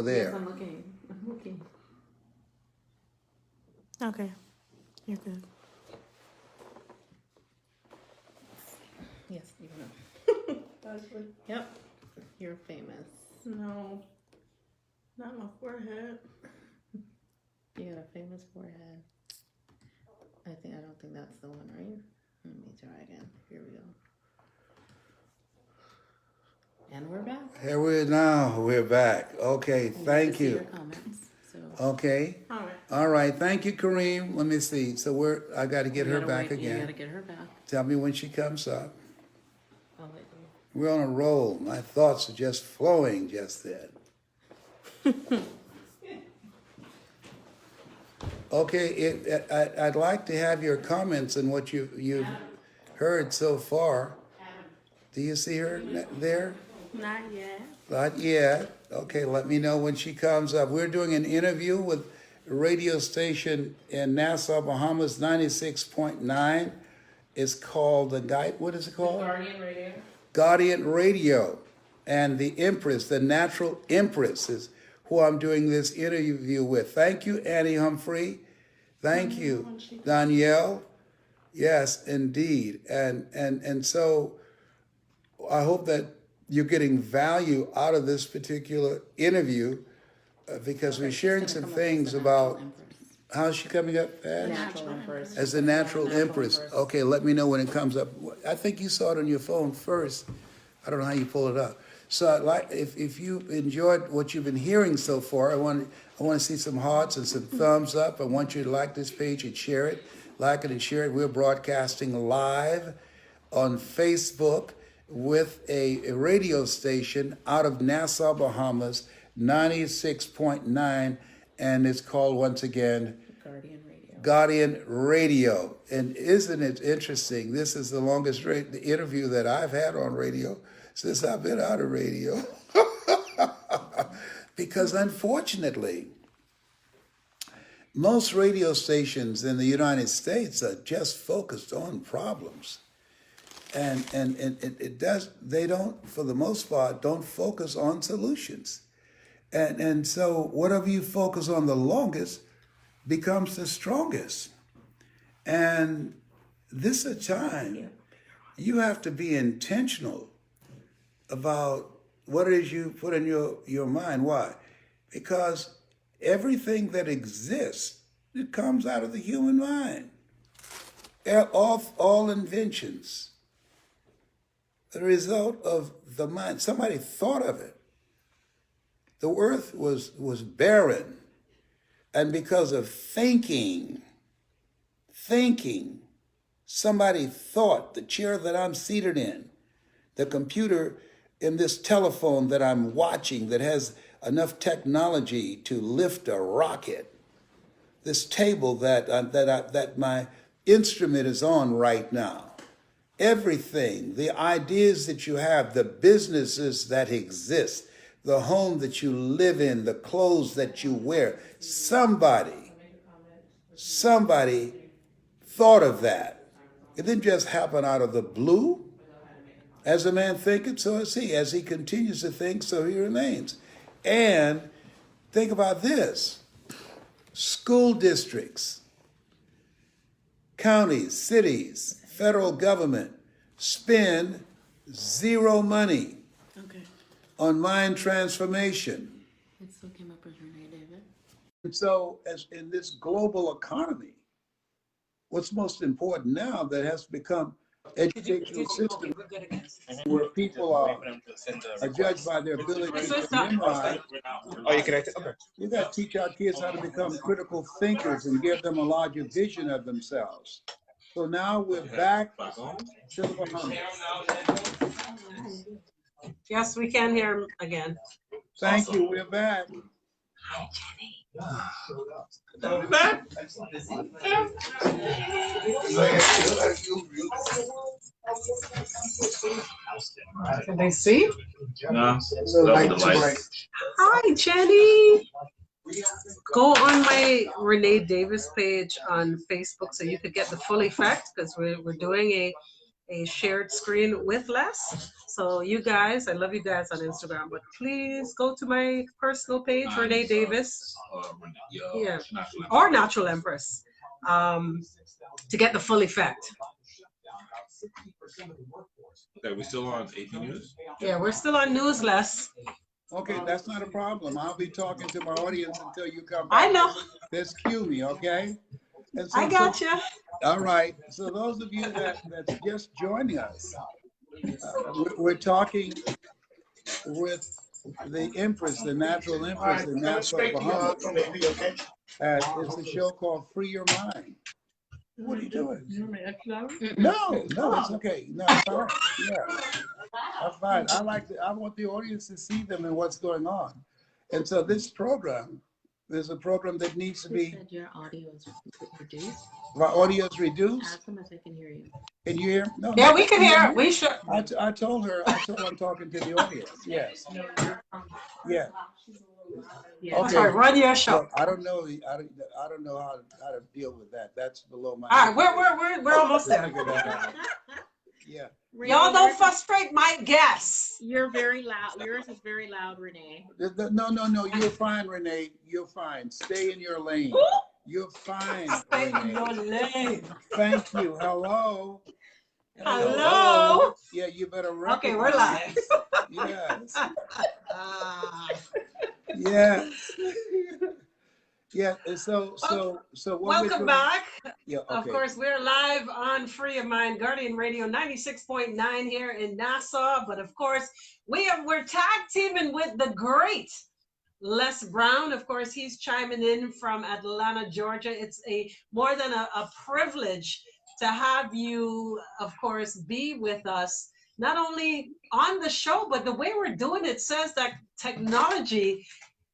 there. Yes, I'm looking. I'm looking. Okay, you're good. Yes, you know. Yep, you're famous. No, not my forehead. You got a famous forehead. I don't think that's the one, right? Let me try again. Here we go. And we're back. Here we're back. Okay, thank See your you. comments. So Okay. All right. All right, thank you, Kareem. Let me see. So I got to get her back You gotta again. get her back. Tell me when she comes up. I'll let you. We're on a roll. My thoughts are just flowing just then. Okay, I'd like to have your comments on what you've heard so far. Do you see her there? Not yet. Not yet. Okay, let me know when she comes up. We're doing an interview with a radio station in Nassau, Bahamas, 96.9. It's called what is it called? Guardian Radio. Guardian Radio. And the Empress, the Natural Empress, is who I'm doing this interview with. Thank you, Annie Humphrey. Thank you, Danielle. Yes, indeed. And so I hope that you're getting value out of this particular interview because we're sharing some things about how's she coming up as? Natural Empress. As the Natural Empress. Okay, let me know when it comes up. I think you saw it on your phone first. I don't know how you pull it up. So I'd like, if you enjoyed what you've been hearing so far, I want to see some hearts and some thumbs up. I want you to like this page and share it. Like it and share it. We're broadcasting live on Facebook with a radio station out of Nassau, Bahamas, 96.9, and it's called, once again, Guardian Radio. Guardian Radio. And isn't it interesting? This is the longest interview that I've had on radio since I've been out of radio. Because unfortunately, most radio stations in the United States are just focused on problems. And they don't, for the most part, don't focus on solutions. And so whatever you focus on the longest becomes the strongest. And this is a time you have to be intentional about what it is you put in your mind. Why? Because everything that exists, it comes out of the human mind. All inventions, the result of the mind. Somebody thought of it. The earth was barren, and because of thinking, somebody thought the chair that I'm seated in, the computer in this telephone that I'm watching that has enough technology to lift a rocket, this table that my instrument is on right now, everything, the ideas that you have, the businesses that exist, the home that you live in, the clothes that you wear, somebody thought of that. It didn't just happen out of the blue. As a man thinketh, so is he. As he continues to think, so he remains. And think about this. School districts, counties, cities, federal government spend zero money on mind transformation. It still came up as Renee David. And so, as in this global economy, what's most important now that has become educational system where people are judged by their ability to memorize. Oh, you connected? Okay. You got to teach our kids how to become critical thinkers and give them a larger vision of themselves. So now we're back to the Bahamas. Yes, we can hear him again. Thank you. We're back. Hi, Jenny. Can they see? No. Hi, Jenny. Go on my Renee Davis page on Facebook so you could get the full effect, because we're doing a shared screen with Les. So you guys, I love you guys on Instagram, but please go to my personal page, Renee Davis. Yeah, or Natural Empress, to get the full effect. Okay, we still on 18 News? Yeah, we're still on news, Les. Okay, that's not a problem. I'll be talking to my audience until you come back. I know. Just cue me, okay? And so, I got you. all right. So those of you that's just joining us, we're talking with the Empress, the natural Empress, the natural Bahamas. It's a show called Free Your Mind. What are you doing? No, it's okay. No, it's all right. Yeah, that's fine. I want the audience to see them and what's going on. And so this program, there's a program that needs to You be, said your audio is reduced. my audio's reduced. Ask them if they can hear you. Can you hear? No. Yeah, no, we can hear. We should. I told her I'm talking to the audience. Yes. Yeah. Yeah. Okay. Sorry, run your show. Look, I don't know. I don't know how to deal with that. That's below my. All right, we're almost there. Figure that out. Yeah. Renee, Y'all don't yours- frustrate my guests. You're very loud. Yours is very loud, Renee. No. You're fine, Renee. You're fine. Stay in your lane. You're fine, Stay in Renee. your lane. Thank you. Hello. Hello. Yeah, you better Okay, recognize. we're live. Yes. Ah. Yes. Yeah. So what we're Welcome doing, back. yeah, Of okay. course, we're live on Free of Mind Guardian Radio 96.9 here in Nassau. But of course, we're tag teaming with the great Les Brown. Of course, he's chiming in from Atlanta, Georgia. It's more than a privilege to have you, of course, be with us, not only on the show, but the way we're doing it says that technology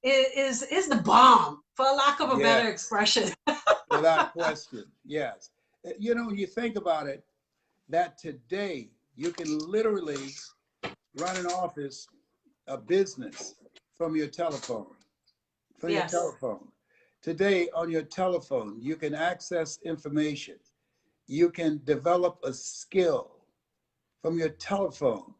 is the bomb, for lack of a better Yes. expression. Without question, yes. You know, when you think about it, that today you can literally run an office, a business from your telephone. From Yes. your telephone. Today on your telephone, you can access information. You can develop a skill from your telephone.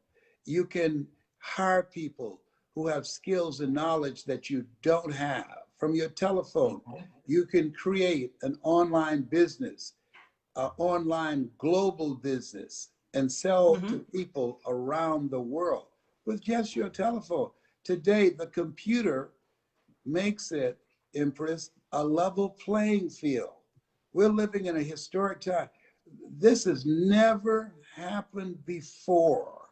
You can hire people who have skills and knowledge that you don't have from your telephone. You can create an online business, an online global business, and sell to people around the world with just your telephone. Today, the computer makes it, Empress, a level playing field. We're living in a historic time. This has never happened before.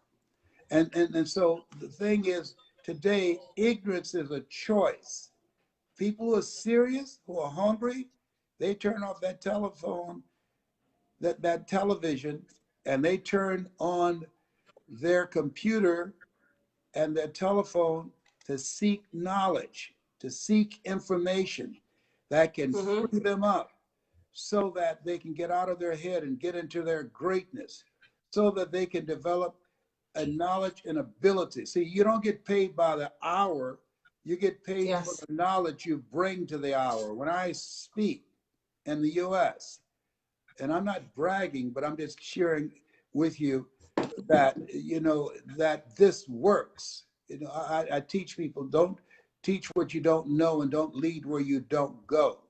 And so the thing is, today, ignorance is a choice. People who are serious, who are hungry, they turn off that telephone, that television, and they turn on their computer and their telephone to seek knowledge, to seek information that can free them up so that they can get out of their head and get into their greatness, so that they can develop a knowledge and ability. See, you don't get paid by the hour, you get paid Yes. for the knowledge you bring to the hour. When I speak in the US, and I'm not bragging, but I'm just sharing with you that, you know, that this works. You know, I teach people, don't teach what you don't know and don't lead where you don't go.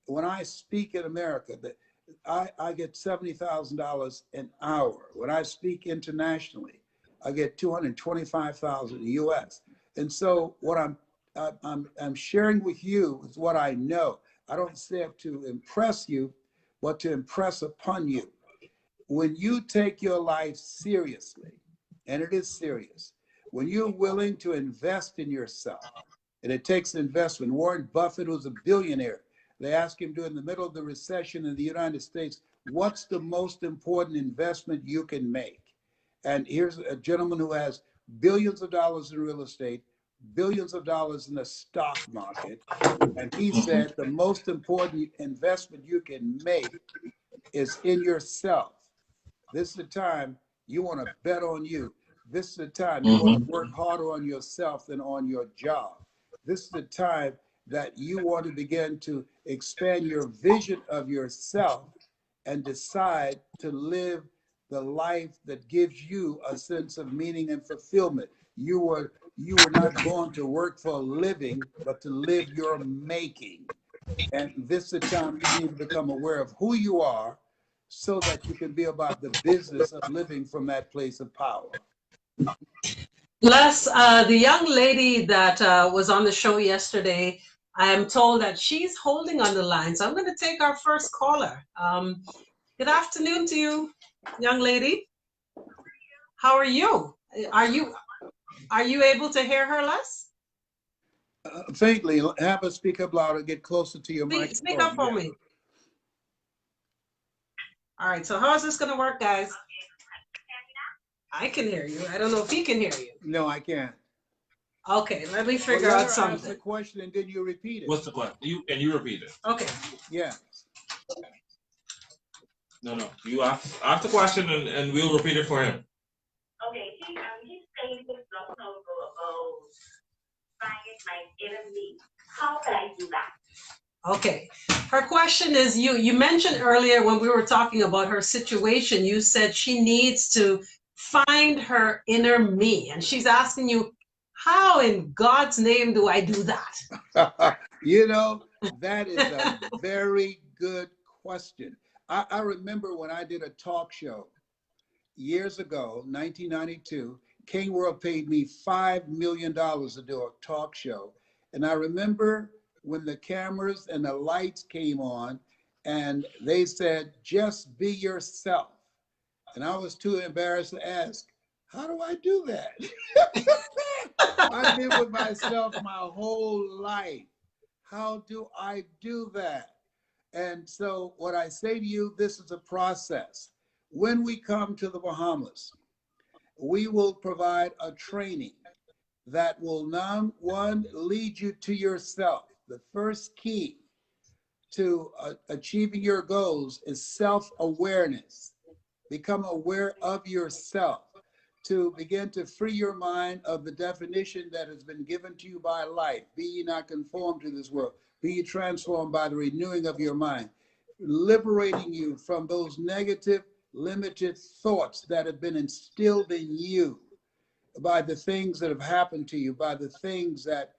When I speak in America, I get $70,000 an hour. When I speak internationally, I get $225,000 in the US. And so what I'm sharing with you is what I know. I don't say it to impress you, but to impress upon you. When you take your life seriously, and it is serious, when you're willing to invest in yourself, and it takes investment. Warren Buffett was a billionaire. They asked him during the middle of the recession in the United States, what's the most important investment you can make? And here's a gentleman who has billions of dollars in real estate, billions of dollars in the stock market. And he said the most important investment you can make is in yourself. This is the time you want to bet on you. This is the time you want to work harder on yourself than on your job. This is the time that you want to begin to expand your vision of yourself and decide to live the life that gives you a sense of meaning and fulfillment. You were not born to work for a living, but to live your making. And this is the time you need to become aware of who you are so that you can be about the business of living from that place of power. Les, the young lady that was on the show yesterday, I am told that she's holding on the line. So I'm going to take our first caller. Good afternoon to you, young lady. How are you? Are you able to hear her, Les? Faintly, have her speak up louder, get closer to your microphone. Speak up for me. All right, so how is this going to work, guys? I can hear you. I don't know if he can hear you. No, I can't. Okay, let me figure out Ask something. the question and then you repeat it. What's the question? You repeat it. Okay. Yeah. No. You ask the question and we'll repeat it for him. Okay, he's saying this long ago about finding my enemy. How can I do that? Okay. Her question is, you mentioned earlier when we were talking about her situation, you said she needs to find her inner me. And she's asking you, how in God's name do I do that? You know, that is a very good question. I remember when I did a talk show years ago, 1992, King World paid me $5 million to do a talk show. And I remember when the cameras and the lights came on and they said, just be yourself. And I was too embarrassed to ask, how do I do that? I've been with myself my whole life. How do I do that? And so what I say to you, this is a process. When we come to the Bahamas, we will provide a training that will, one, lead you to yourself. The first key to achieving your goals is self-awareness. Become aware of yourself, to begin to free your mind of the definition that has been given to you by life. Be ye not conformed to this world. Be ye transformed by the renewing of your mind. Liberating you from those negative, limited thoughts that have been instilled in you by the things that have happened to you, by the things that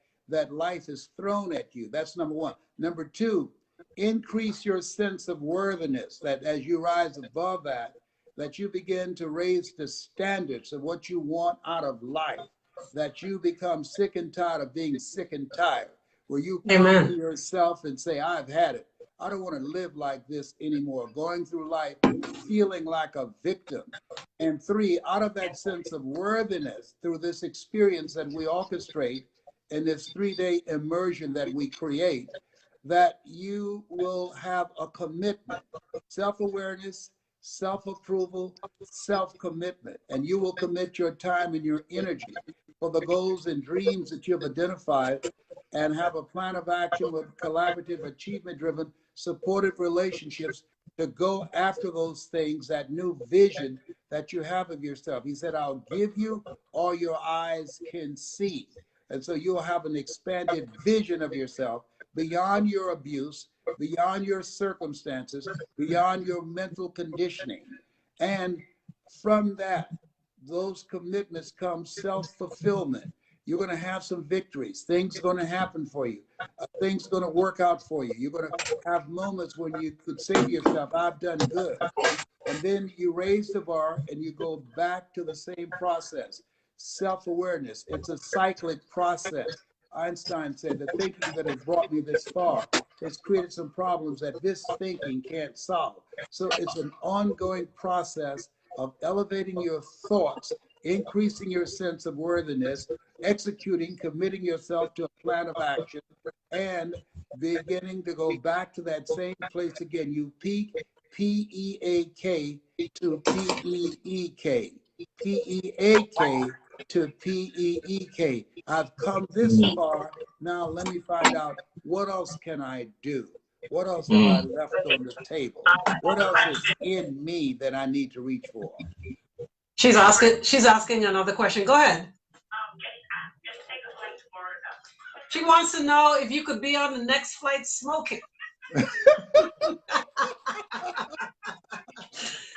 life has thrown at you. That's number one. Number two, increase your sense of worthiness, that as you rise above that you begin to raise the standards of what you want out of life, that you become sick and tired of being sick and tired, where you come to yourself and say, I've had it. I don't want to live like this anymore, going through life feeling like a victim. And three, out of that sense of worthiness, through this experience that we orchestrate and this 3-day immersion that we create, that you will have a commitment, self-awareness, self-approval, self-commitment, and you will commit your time and your energy for the goals and dreams that you've identified and have a plan of action with collaborative, achievement-driven, supportive relationships to go after those things, that new vision that you have of yourself. He said, I'll give you all your eyes can see. And so you'll have an expanded vision of yourself beyond your abuse, beyond your circumstances, beyond your mental conditioning. And from that, those commitments come self-fulfillment. You're going to have some victories. Things are going to happen for you. Things are going to work out for you. You're going to have moments when you could say to yourself, I've done good. And then you raise the bar and you go back to the same process. Self-awareness. It's a cyclic process. Einstein said, the thinking that has brought me this far has created some problems that this thinking can't solve. So it's an ongoing process of elevating your thoughts, increasing your sense of worthiness, executing, committing yourself to a plan of action, and beginning to go back to that same place again. You peak, P-E-A-K to P-E-E-K, P-E-A-K to P-E-E-K. I've come this far. Now let me find out, what else can I do? What else have I left on the table? What else is in me that I need to reach for? She's asking another question. Go ahead. She wants to know if you could be on the next flight smoking.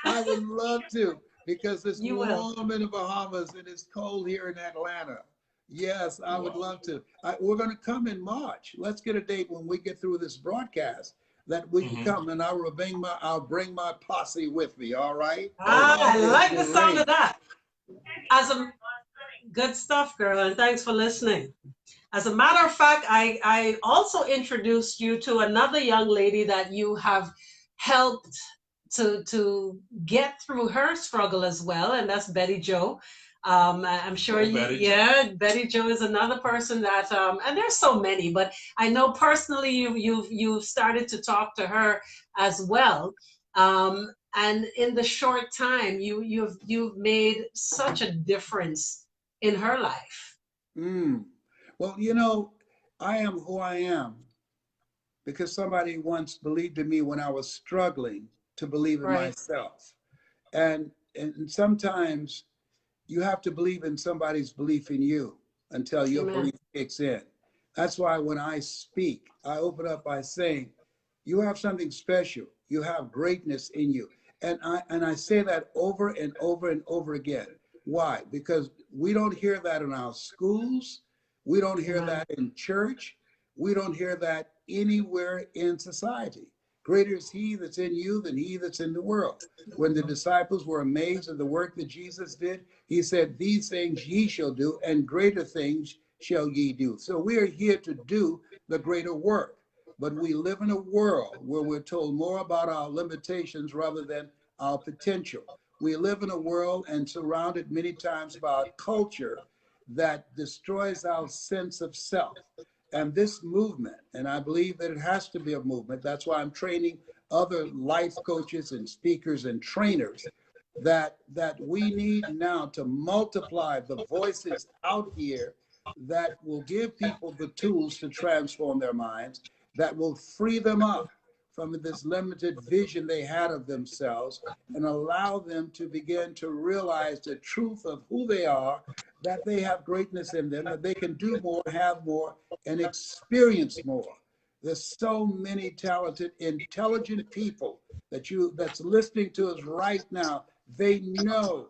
I I would love to, because it's You will. warm in the Bahamas and it's cold here in Atlanta. Yes, I would Wow. love to. We're going to come in March. Let's get a date when we get through this broadcast that we can Mhm. come, and I'll bring my posse with me. All right. Ah, I It's like the sound great. of that. As a good stuff, girl, and thanks for listening. As a matter of fact, I also introduced you to another young lady that you have helped to get through her struggle as well, and that's Betty Joe. I'm sure Oh, you, Betty Jo. yeah, Betty Joe is another person that, and there's so many, but I know personally you've started to talk to her as well. And in the short time, you've made such a difference in her life. Mm. Well, you know, I am who I am because somebody once believed in me when I was struggling to believe in Right. myself. And sometimes you have to believe in somebody's belief in you until your Amen. belief kicks in. That's why when I speak, I open up by saying, you have something special. You have greatness in you. And I say that over and over and over again. Why? Because we don't hear that in our schools. We don't hear Amen. that in church. We don't hear that anywhere in society. Greater is he that's in you than he that's in the world. When the disciples were amazed at the work that Jesus did, he said, these things ye shall do, and greater things shall ye do. So we are here to do the greater work. But we live in a world where we're told more about our limitations rather than our potential. We live in a world and surrounded many times by a culture that destroys our sense of self. And this movement, and I believe that it has to be a movement, that's why I'm training other life coaches and speakers and trainers, that we need now to multiply the voices out here that will give people the tools to transform their minds, that will free them up from this limited vision they had of themselves and allow them to begin to realize the truth of who they are, that they have greatness in them, that they can do more, have more, and experience more. There's so many talented, intelligent people that's listening to us right now. They know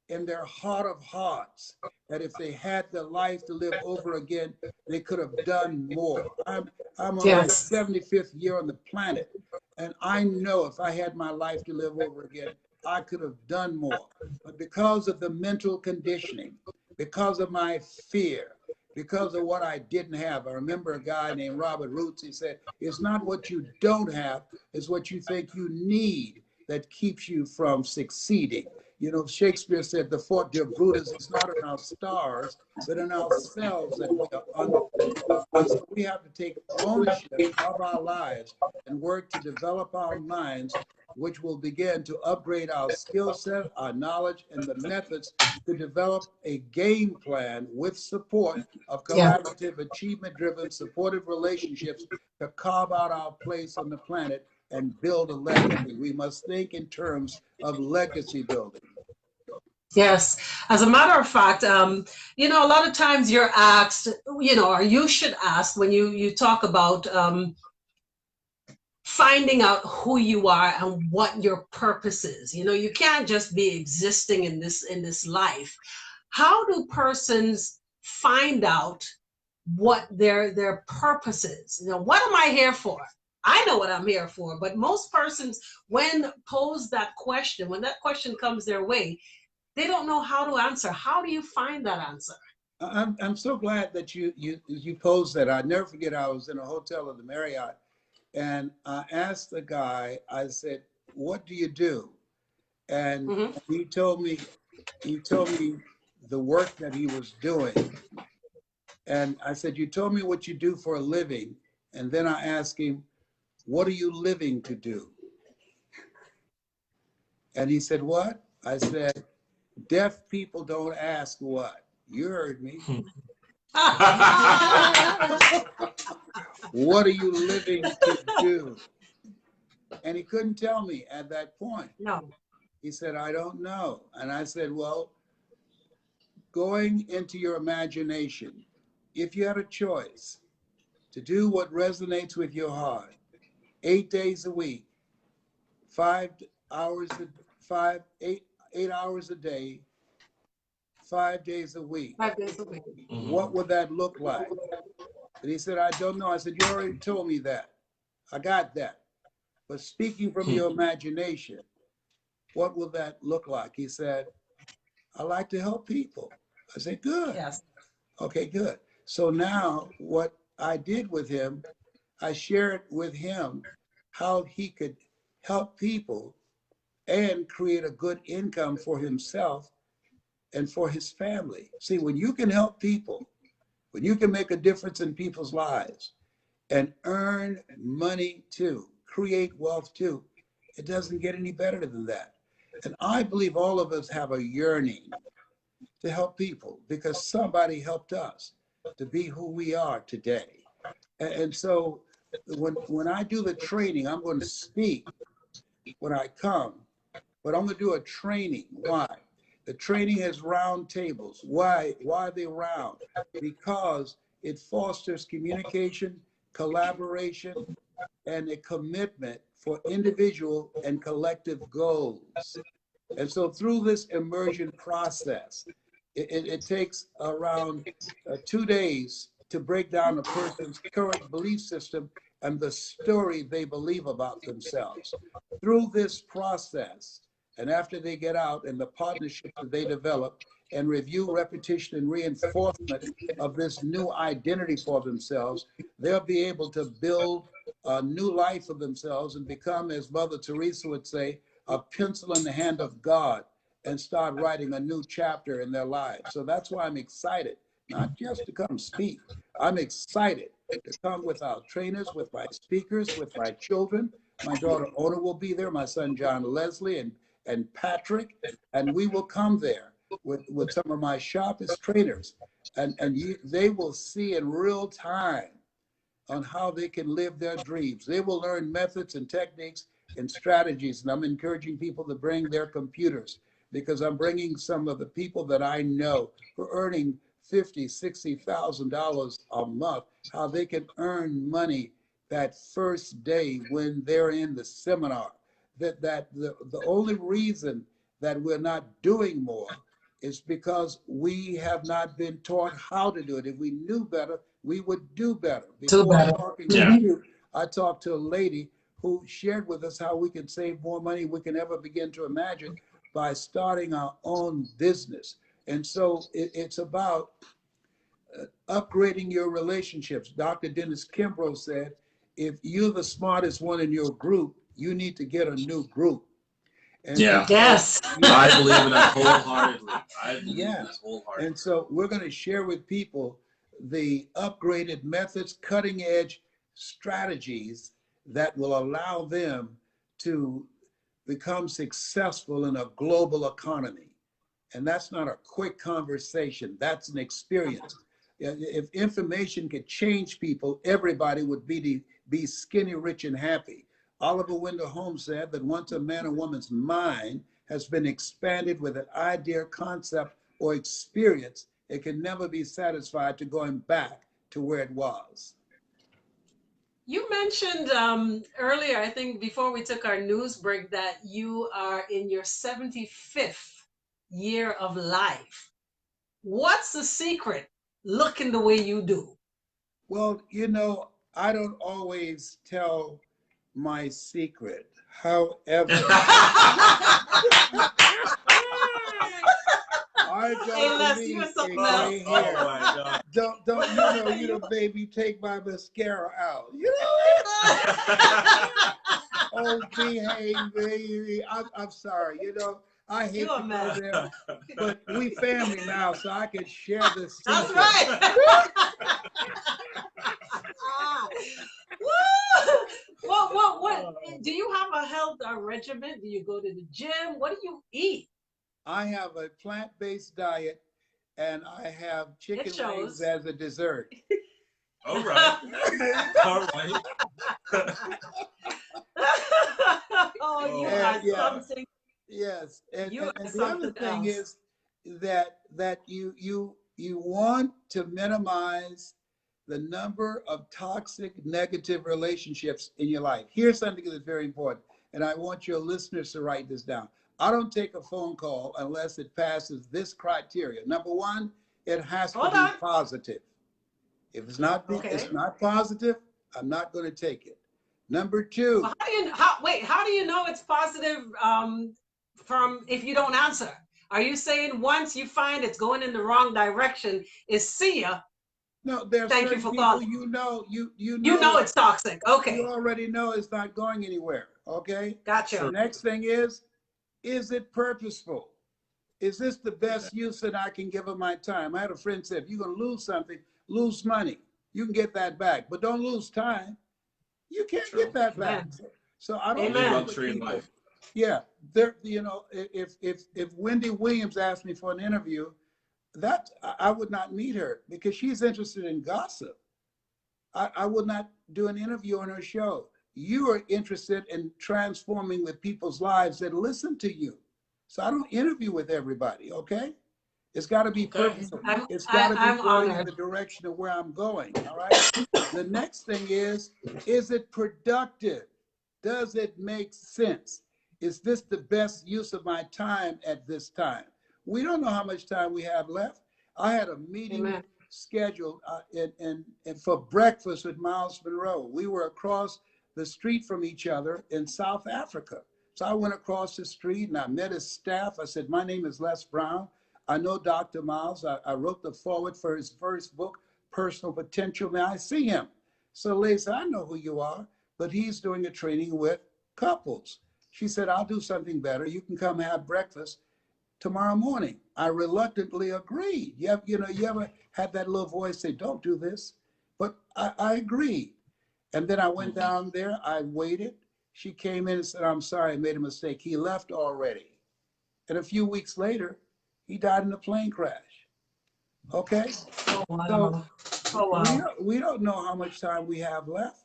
in their heart of hearts that if they had the life to live over again, they could have done more. I'm on my Yes. 75th year on the planet, and I know if I had my life to live over again, I could have done more. But because of the mental conditioning, because of my fear, because of what I didn't have, I remember a guy named Robert Roots. He said, it's not what you don't have, it's what you think you need that keeps you from succeeding. You know, Shakespeare said, the fault, dear Brutus, is not in our stars, but in ourselves that we are unfit. And so we have to take ownership of our lives and work to develop our minds, which will begin to upgrade our skill set, our knowledge, and the methods to develop a game plan with support of Yeah. collaborative, achievement-driven, supportive relationships to carve out our place on the planet and build a legacy. We must think in terms of legacy building. Yes. As a matter of fact, a lot of times you're asked, or you should ask when you talk about finding out who you are and what your purpose is. You can't just be existing in this life. How do persons find out what their purpose is? What am I here for? I know what I'm here for, but most persons, when posed that question, when that question comes their way, they don't know how to answer. How do you find that answer? I'm so glad that you posed that. I never forget, I was in a hotel at the Marriott, and I asked the guy, I said, what do you do? And Mm-hmm. he told me the work that he was doing. And I said, you told me what you do for a living. And then I asked him, what are you living to do? And he said, what? I said, deaf people don't ask what. You heard me. What are you living to do? And he couldn't tell me at that point. No. He said, I don't know. And I said, well, going into your imagination, if you had a choice to do what resonates with your heart, 8 days a week, 5 hours, eight hours a day, 5 days a week. 5 days a week. What would that look like? And he said, I don't know. I said, you already told me that. I got that. But speaking from your imagination, what will that look like? He said, I like to help people. I said, good. Yes. Okay, good. So now what I did with him, I shared with him how he could help people and create a good income for himself and for his family. See, when you can help people, when you can make a difference in people's lives and earn money too, create wealth too, it doesn't get any better than that. And I believe all of us have a yearning to help people because somebody helped us to be who we are today. And so when I do the training, I'm going to speak when I come, but I'm going to do a training. Why? The training has round tables. Why are they round? Because it fosters communication, collaboration, and a commitment for individual and collective goals. And so through this immersion process, it takes around 2 days to break down a person's current belief system and the story they believe about themselves. Through this process, and after they get out and the partnership that they develop and review, repetition, and reinforcement of this new identity for themselves, they'll be able to build a new life for themselves and become, as Mother Teresa would say, a pencil in the hand of God and start writing a new chapter in their lives. So that's why I'm excited, not just to come speak. I'm excited to come with our trainers, with my speakers, with my children. My daughter Ona will be there, my son John Leslie and Patrick, and we will come there with some of my sharpest trainers. And they will see in real time on how they can live their dreams. They will learn methods and techniques and strategies. And I'm encouraging people to bring their computers because I'm bringing some of the people that I know who are earning $50,000, $60,000 a month, how they can earn money that first day when they're in the seminar. That the only reason that we're not doing more is because we have not been taught how to do it. If we knew better, we would do better. Before talking to you, I talked to a lady who shared with us how we can save more money we can ever begin to imagine by starting our own business. And so it's about upgrading your relationships. Dr. Dennis Kimbrough said, if you're the smartest one in your group, you need to get a new group. And Yes. I believe in that wholeheartedly. I believe in that wholeheartedly. And so we're going to share with people the upgraded methods, cutting edge strategies that will allow them to become successful in a global economy. And that's not a quick conversation. That's an experience. If information could change people, everybody would be skinny, rich, and happy. Oliver Wendell Holmes said that once a man or woman's mind has been expanded with an idea, concept, or experience, it can never be satisfied to going back to where it was. You mentioned earlier, I think before we took our news break, that you are in your 75th year of life. What's the secret looking the way you do? Well, you know, I don't always tell my secret. However, I don't believe in gray hair. Oh my God. Don't you know, baby, take my mascara out. You know? Oh, behave, baby. I'm sorry. You know, I hate to go there, but we family now, so I can share this secret. That's right. What? Do you have a health regimen? Do you go to the gym? What do you eat? I have a plant-based diet, and I have chicken wings shows. as a dessert. All right. All right. Oh, you And, are yeah. something. Yes, and You are the other something thing else. is that you want to minimize the number of toxic, negative relationships in your life. Here's something that's very important, and I want your listeners to write this down. I don't take a phone call unless it passes this criteria. Number one, it has to Hold be on. positive. If Okay. it's not positive, I'm not going to take it. Number two, Well, how do you know it's positive from if you don't answer? Are you saying once you find it's going in the wrong direction, is see ya? no, there are Thank you certain for people calling. you You know it's toxic. you Okay. already know it's not going anywhere. Okay. Gotcha. The next thing is it purposeful? Is this the best use that I can give of my time? I had a friend say, if you're going to lose something, lose money. You can get that back, but don't lose time. You can't True. get that back. Amen. So I don't Amen. deal with Luxury in people. life. Yeah, there. You know, if Wendy Williams asked me for an interview, that I would not meet her because she's interested in gossip. I would not do an interview on her show. You are interested in transforming the people's lives that listen to you. So I don't interview with everybody, okay? It's got to be Okay. purposeful. I'm It's got to be I'm going in honored. the direction of where I'm going, all right? The next thing is it productive? Does it make sense? Is this the best use of my time at this time? We don't know how much time we have left. I had a meeting Amen. scheduled and for breakfast with Miles Monroe. We were across the street from each other in South Africa. So I went across the street and I met his staff. I said, my name is Les Brown. I know Dr. Miles. I wrote the foreword for his first book, Personal Potential. May I see him? So Leigh said, I know who you are, but he's doing a training with couples. She said, I'll do something better. You can come have breakfast tomorrow morning. I reluctantly agreed. You ever had that little voice say, don't do this? But I agreed. And then I went down there, I waited. She came in and said, I'm sorry, I made a mistake. He left already. And a few weeks later, he died in a plane crash. Okay? Oh So wow. Oh wow. we don't know how much time we have left.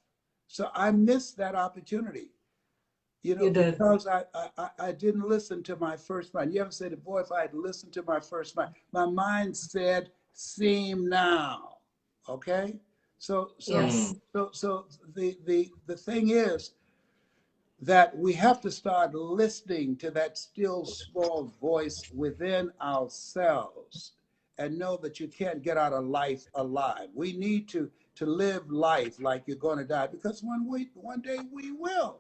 So I missed that opportunity. You know, You did. because I didn't listen to my first mind. You ever said, boy, if I had listened to my first mind, my mind said, seem now. Okay? So Yes. the thing is that we have to start listening to that still small voice within ourselves and know that you can't get out of life alive. We need to live life like you're going to die because one day we will.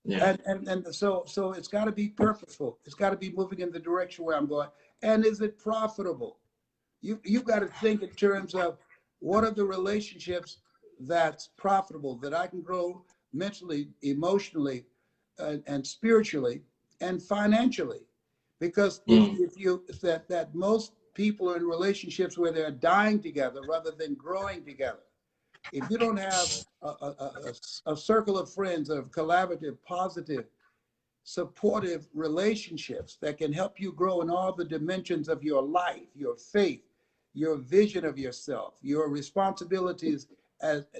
Yeah. And so it's got to be purposeful. It's got to be moving in the direction where I'm going. And is it profitable? You've got to think in terms of what are the relationships that's profitable that I can grow mentally, emotionally, and spiritually, and financially. Because if that most people are in relationships where they're dying together rather than growing together. If you don't have a circle of friends of collaborative, positive, supportive relationships that can help you grow in all the dimensions of your life, your faith, your vision of yourself, your responsibilities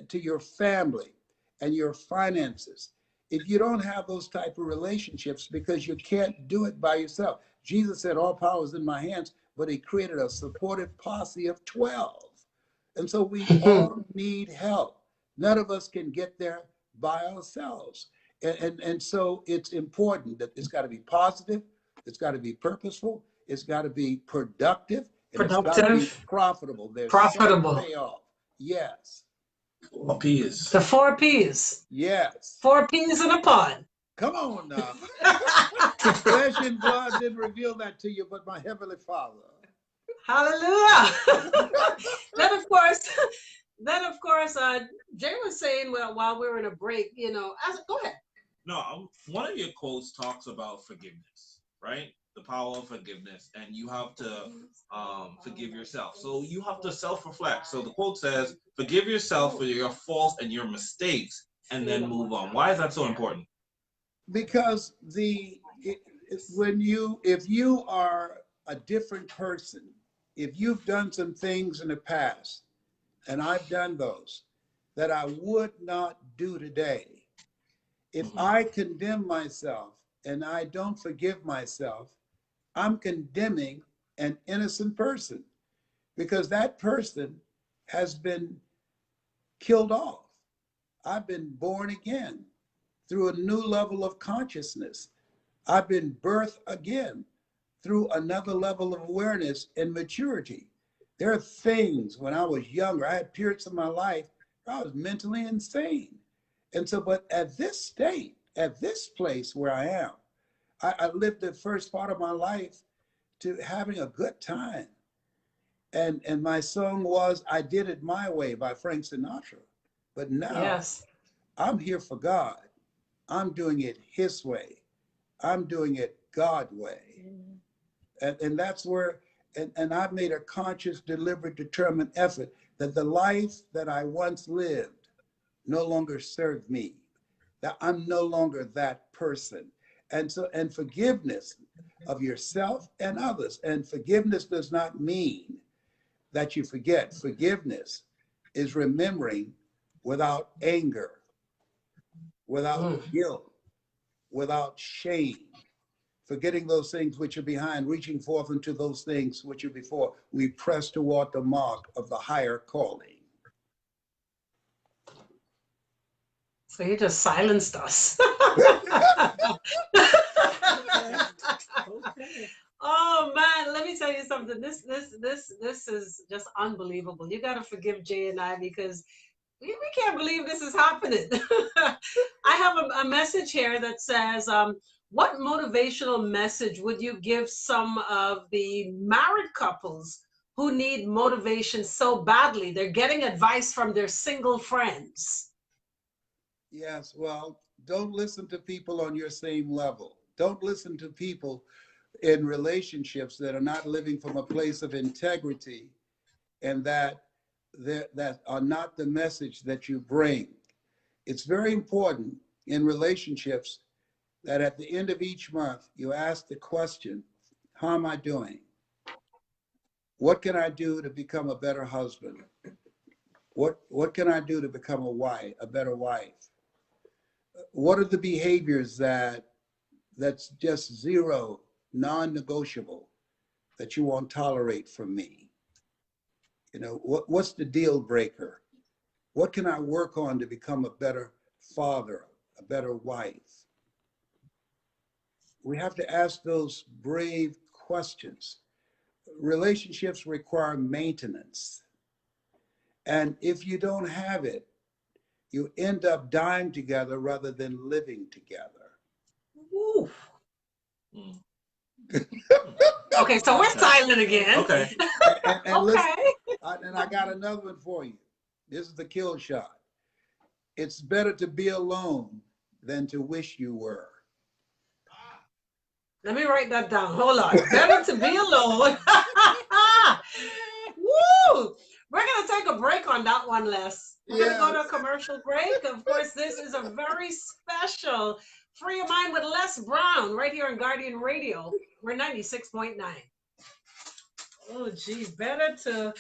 to your family and your finances. If you don't have those type of relationships, because you can't do it by yourself. Jesus said, all power is in my hands, but he created a supportive posse of 12. And so we all need help. None of us can get there by ourselves. And so it's important that it's got to be positive, it's got to be purposeful, it's got to be productive, and it's got to be Productive. profitable. There's Profitable. some payoff. Yes. Peas. The 4 P's. Yes. 4 P's in a pod. Come on now. Flesh and blood didn't reveal that to you, but my heavenly Father. Hallelujah. then of course, Jay was saying, well, while we were in a break, go ahead. No, one of your quotes talks about forgiveness, right? The power of forgiveness, and you have to forgive yourself. So you have to self-reflect. So the quote says, "Forgive yourself for your faults and your mistakes, and then move on." Why is that so important? Because if you are a different person, if you've done some things in the past, and I've done those that I would not do today, if I condemn myself and I don't forgive myself, I'm condemning an innocent person because that person has been killed off. I've been born again through a new level of consciousness. I've been birthed again through another level of awareness and maturity. There are things when I was younger, I had periods of my life where I was mentally insane. And so, but at this state, at this place where I am, I lived the first part of my life to having a good time. And my song was I Did It My Way by Frank Sinatra. But now Yes. I'm here for God. I'm doing it his way. I'm doing it God way. And that's where, and I've made a conscious, deliberate, determined effort that the life that I once lived no longer served me, that I'm no longer that person. And so, and forgiveness of yourself and others. And forgiveness does not mean that you forget. Forgiveness is remembering without anger, without guilt, without shame, forgetting those things which are behind, reaching forth into those things which are before. We press toward the mark of the higher calling. So you just silenced us. Oh man, let me tell you something. This is just unbelievable. You gotta forgive Jay and I because we can't believe this is happening. I have a message here that says, what motivational message would you give some of the married couples who need motivation so badly? They're getting advice from their single friends. Yes, well, don't listen to people on your same level. Don't listen to people in relationships that are not living from a place of integrity and that are not the message that you bring. It's very important in relationships that at the end of each month, you ask the question, how am I doing? What can I do to become a better husband? What can I do to become a better wife? What are the behaviors that's just zero, non-negotiable, that you won't tolerate from me? You know, what's the deal breaker? What can I work on to become a better father, a better wife? We have to ask those brave questions. Relationships require maintenance. And if you don't have it, you end up dying together rather than living together. Ooh. Okay, so we're silent again. Okay. And Okay. listen, and I got another one for you. This is the kill shot. It's better to be alone than to wish you were. Let me write that down. Hold on. Better to be alone. Woo! We're going to take a break on that one, Les. We're going to go to a commercial break. Of course, this is a very special Free Your Mind with Les Brown right here on Guardian Radio. We're 96.9. Oh, gee. Better to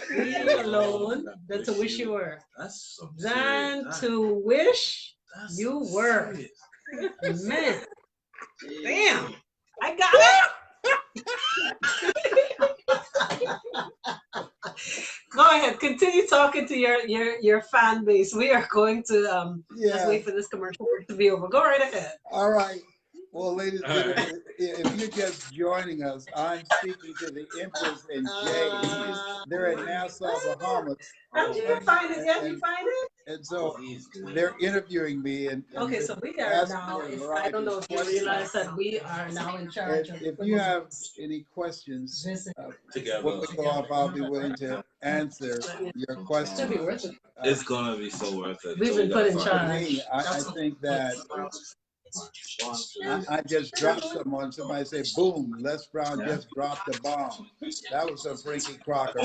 be alone than to wish you were. That's so Than serious. to wish That's you so were. serious. Man. Damn. I got it. Go ahead. Continue talking to your fan base. We are going to just wait for this commercial break to be over. Go right ahead. All right. Well, ladies and gentlemen, if you're just joining us, I'm speaking to the Empress and Jay. They're in Nassau, Bahamas. How'd you find it yet? You find it? And so they're interviewing me. And Okay, so we are asking now, me a I variety don't know of if you questions. realize that we are now in charge And of. if you have any questions, Together. what we go up, I'll be willing to answer your questions. It's gonna be so worth it. We've So been we put in gotta find For charge. me, I think that I just dropped someone. Somebody said, boom, Les Brown just dropped a bomb. That was a Frankie Crocker.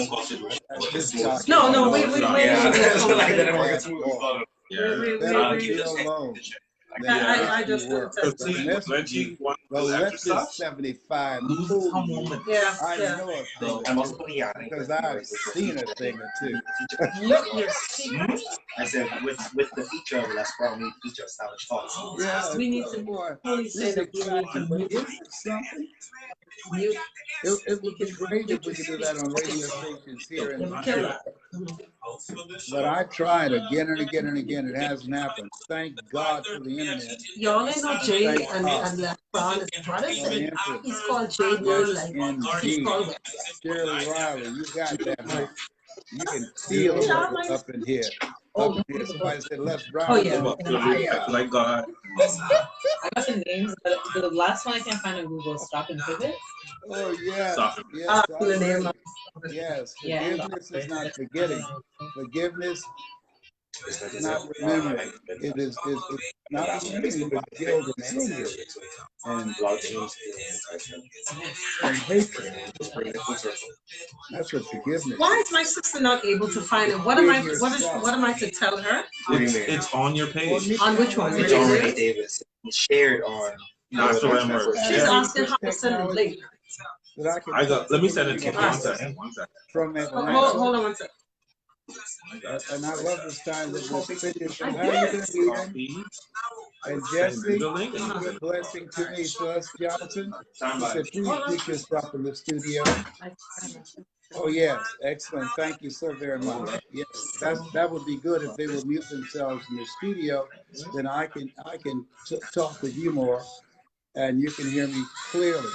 No, we Yeah. Better be alone. I just were. said The message, the left is 75. Ooh, Yeah, I yeah. know a thing or two, because I've seen a thing or two. You're I said with the feature of Les Brown, we feature Savage Thoughts. Yeah, We need to boy, only this say is that we need to exciting. But mute. isn't it something? Mute. It would be great if we could do that on radio stations here in Kill Montreal. that. But I tried again and again and again. It hasn't happened. Thank God for the internet. Y'all ain't know Jay Thank and God Les Brown is brothers. for the internet. He's called Jay Yes, like he's indeed. called Shirley Riley, you got that, huh? You can feel it up in here. Up in here. Somebody said Les Brown. Oh, yeah. Like God. I got the names, but the last one I can't find on Google. Stop and pivot. Oh, yes. Stop. Yes. the name of- Yes. Yeah. Forgiveness is not forgetting. Forgiveness is not remembering. It is it's not remembering, but guilt and anger and hatred. That's what forgiveness Why is. is my sister not able to find it? What am I? What am I to tell her? It's on your page. On which one? It's on Renee Davis. It's shared on. That's what I'm working. She's Yeah. asking how to send a link. That I I got. Let me send it to you. Alright. One second. One second. from Hold Atlanta. on one second. And I love this time that we're finished. I How you did. doing, Eden? Copy. And Send Jesse, you the link. you're a blessing to me. Celeste Johnson, he said, please keep yourself in the studio. Oh, yes, excellent. Thank you so very much. Yes, that would be good if they would mute themselves in the studio. Then I can talk with you more, and you can hear me clearly.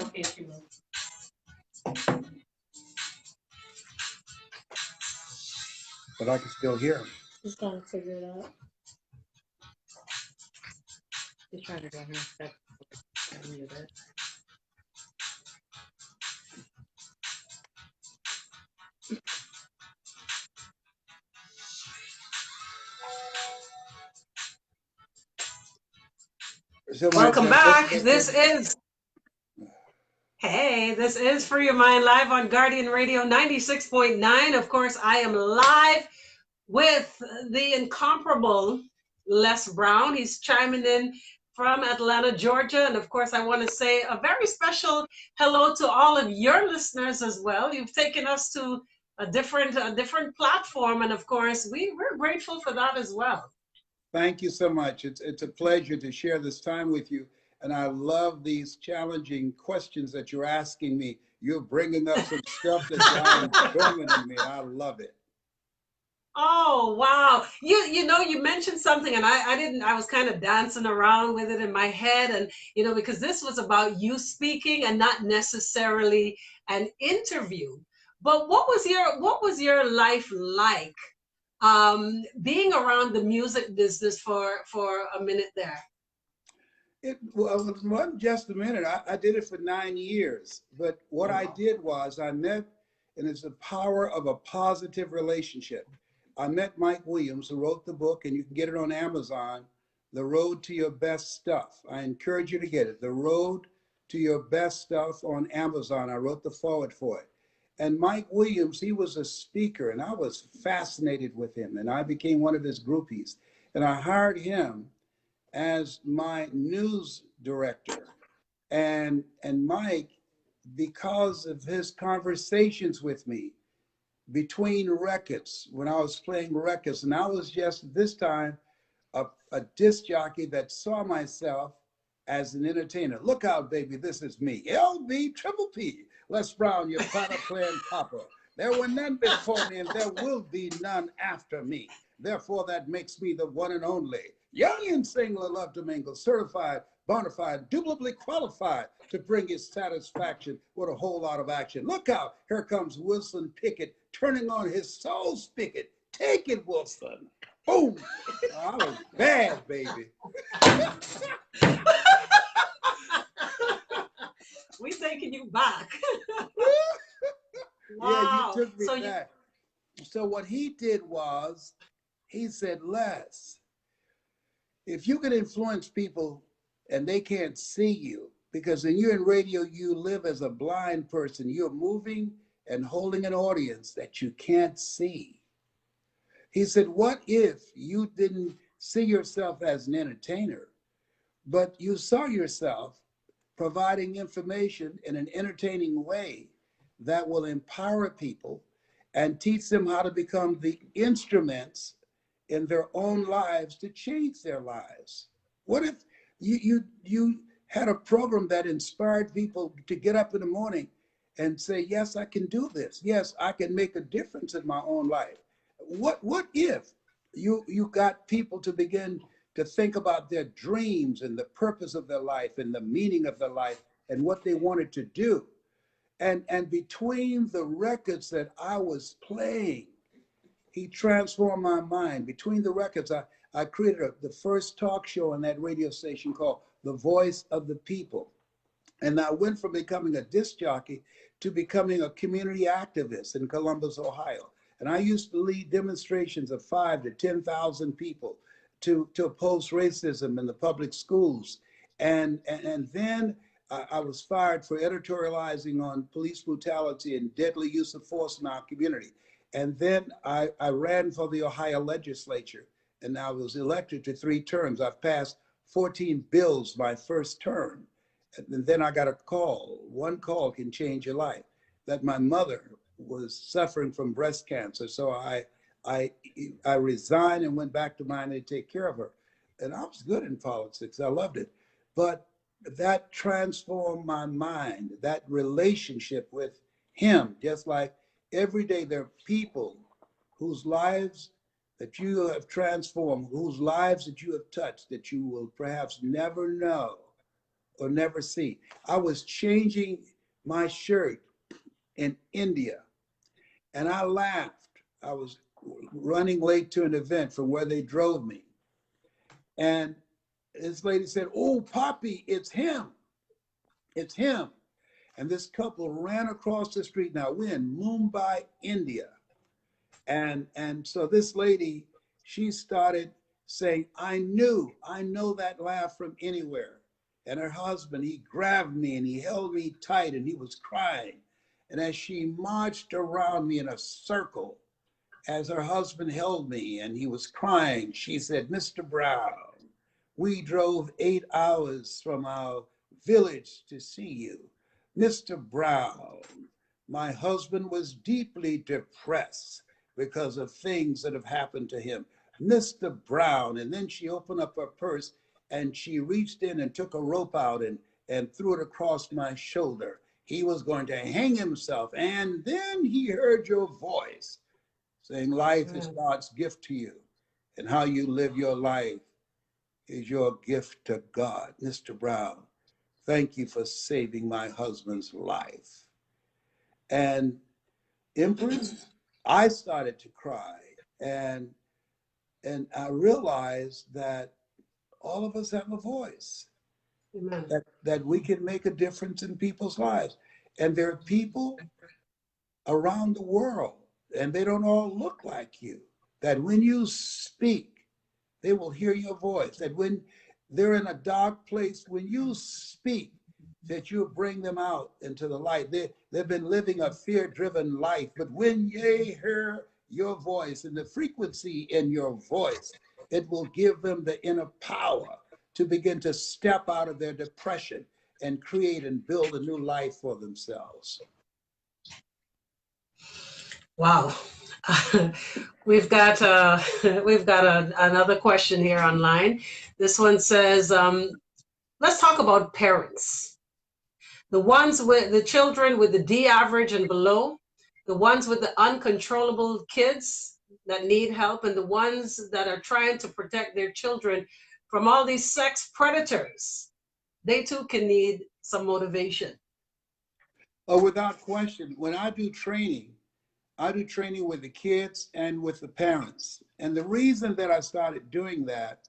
Okay, she will. But I can still hear him. She's trying to figure it out. She's trying to go her step. Mute it. So my- Welcome back. This is Free Your Mind live on Guardian Radio 96.9. Of course, I am live with the incomparable Les Brown. He's chiming in from Atlanta, Georgia. And of course, I want to say a very special hello to all of your listeners as well. You've taken us to a different platform. And of course, we're grateful for that as well. Thank you so much. It's a pleasure to share this time with you. And I love these challenging questions that you're asking me. You're bringing up some stuff that's dormant in me. I love it. Oh, wow. You mentioned something and I was kind of dancing around with it in my head. And, because this was about you speaking and not necessarily an interview. But what was your life like? Being around the music business for a minute there. It wasn't just a minute. I did it for 9 years. But what I did was I met, and it's the power of a positive relationship. I met Mike Williams, who wrote the book, and you can get it on Amazon, The Road to Your Best Stuff. I encourage you to get it. The Road to Your Best Stuff on Amazon. I wrote the foreword for it. And Mike Williams, he was a speaker, and I was fascinated with him, and I became one of his groupies. And I hired him as my news director. And Mike, because of his conversations with me between records, when I was playing records, and I was just this time a disc jockey that saw myself as an entertainer. Look out, baby, this is me. LB Triple P. Les Brown, your platter playing papa. There were none before me, and there will be none after me. Therefore, that makes me the one and only. Young and single, love to mingle, certified, bona fide, indubitably qualified to bring his satisfaction with a whole lot of action. Look out, here comes Wilson Pickett, turning on his soul spigot. Take it, Wilson. Boom. I was bad, baby. We taking you back. Wow. Yeah, you took me back. So what he did was, he said, Les, if you can influence people and they can't see you, because when you're in radio, you live as a blind person. You're moving and holding an audience that you can't see. He said, what if you didn't see yourself as an entertainer, but you saw yourself providing information in an entertaining way that will empower people and teach them how to become the instruments in their own lives to change their lives. What if you had a program that inspired people to get up in the morning and say, yes, I can do this. Yes, I can make a difference in my own life. What if you got people to begin to think about their dreams and the purpose of their life and the meaning of their life and what they wanted to do? And between the records that I was playing, he transformed my mind. Between the records, I created the first talk show on that radio station called The Voice of the People. And I went from becoming a disc jockey to becoming a community activist in Columbus, Ohio. And I used to lead demonstrations of 5,000 to 10,000 people to oppose racism in the public schools. And then I was fired for editorializing on police brutality and deadly use of force in our community. And then I ran for the Ohio legislature, and I was elected to 3 terms. I've passed 14 bills my first term. And then I got a call. One call can change your life. That my mother was suffering from breast cancer. So I resigned and went back to Miami to take care of her. And I was good in politics. I loved it. But that transformed my mind, that relationship with him, just like every day there are people whose lives that you have transformed, whose lives that you have touched, that you will perhaps never know or never see. I was changing my shirt in India, and I laughed. I was running late to an event from where they drove me. And this lady said, "Oh, Poppy, it's him. It's him." And this couple ran across the street. Now we're in Mumbai, India. And so this lady, she started saying, I know that laugh from anywhere. And her husband, he grabbed me and he held me tight and he was crying. And as she marched around me in a circle, as her husband held me and he was crying, she said, "Mr. Brown, we drove 8 hours from our village to see you. Mr. Brown, my husband was deeply depressed because of things that have happened to him. Mr. Brown," and then she opened up her purse and she reached in and took a rope out and threw it across my shoulder. He was going to hang himself. And then he heard your voice saying, life is God's gift to you, and how you live your life is your gift to God. Mr. Brown, thank you for saving my husband's life. And Empress, I started to cry, and I realized that all of us have a voice, Amen. that we can make a difference in people's lives. And there are people around the world, and they don't all look like you, that when you speak, they will hear your voice. That when they're in a dark place, when you speak, that you'll bring them out into the light. They've been living a fear-driven life, but when they hear your voice and the frequency in your voice, it will give them the inner power to begin to step out of their depression and create and build a new life for themselves. Wow. we've got another question here online. This one says, let's talk about parents. The ones with the children with the D average and below, the ones with the uncontrollable kids that need help, and the ones that are trying to protect their children from all these sex predators. They too can need some motivation. Oh, without question. When I do training with the kids and with the parents. And the reason that I started doing that,